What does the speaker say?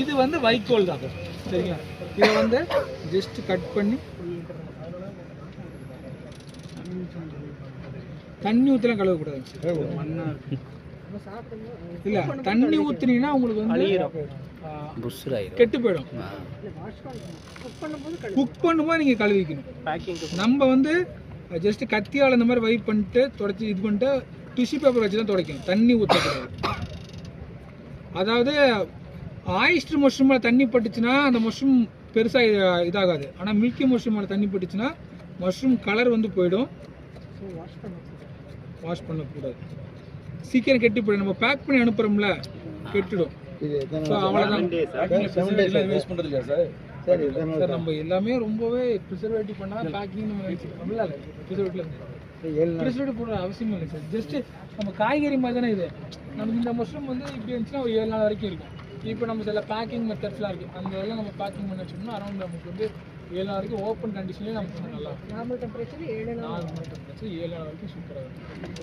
இது வந்து வைக்கோல் தான் சரிங்களா. இதை வந்து ஜஸ்ட் கட் பண்ணி தண்ணி ஊற்றலாம் கழுவக்கூடாது. இல்லை தண்ணி ஊற்றுனீங்கன்னா உங்களுக்கு வந்து கெட்டு போயிடும். குக் பண்ணும்போது நீங்கள் கழுவிக்கணும். நம்ம வந்து ஜஸ்ட் கத்தியால் இந்த மாதிரி வைப் பண்ணிட்டு தொடச்சி இது பண்ணிட்டு டிஷ்யூ பேப்பர் வச்சு தான் துடைக்கணும். தண்ணி ஊற்றக்கூடாது. அதாவது ஆயிஸ்டர் மஷ்ரூமில் தண்ணி பட்டுச்சுன்னா அந்த மஷ்ரூம் பெருசாக இதாகாது. ஆனால் மில்கி மஷ்ரூமில் தண்ணி பட்டுச்சுன்னா மஷ்ரூம் கலர் வந்து போயிடும். வாஷ் பண்ணக்கூடாது, சீக்கிரம் கெட்டு போயிடும். நம்ம பேக் பண்ணி அனுப்புகிறோம்ல கெட்டுடும். அவ்வளோதான். சார் நம்ம எல்லாமே ரொம்பவே ப்ரிசர்வேட்டிவ் பண்ணால் பேக்கிங் நம்ம ப்ரிசர்வேட்டிவ் போடுற அவசியம் இல்லை சார். ஜஸ்ட்டு நம்ம காய்கறி மாதிரி தானே இது. நமக்கு இந்த மஷ்ரூம் வந்து இப்படி இருந்துச்சுன்னா ஒரு 7 நாள் வரைக்கும் இருக்கும். இப்போ நம்ம சில பேக்கிங் மெத்தட்ஸ்லாம் இருக்குது. அந்த இதெல்லாம் நம்ம பேக்கிங் பண்ணி வச்சோம்னா அரௌண்ட் நமக்கு வந்து 7 நாள் வரைக்கும் ஓப்பன் கண்டிஷன்லேயே நமக்கு நல்லா இருக்கும். நார்மல் டெம்பரேச்சர் 7 நாள் வரைக்கும் சூப்பராக இருக்கும்.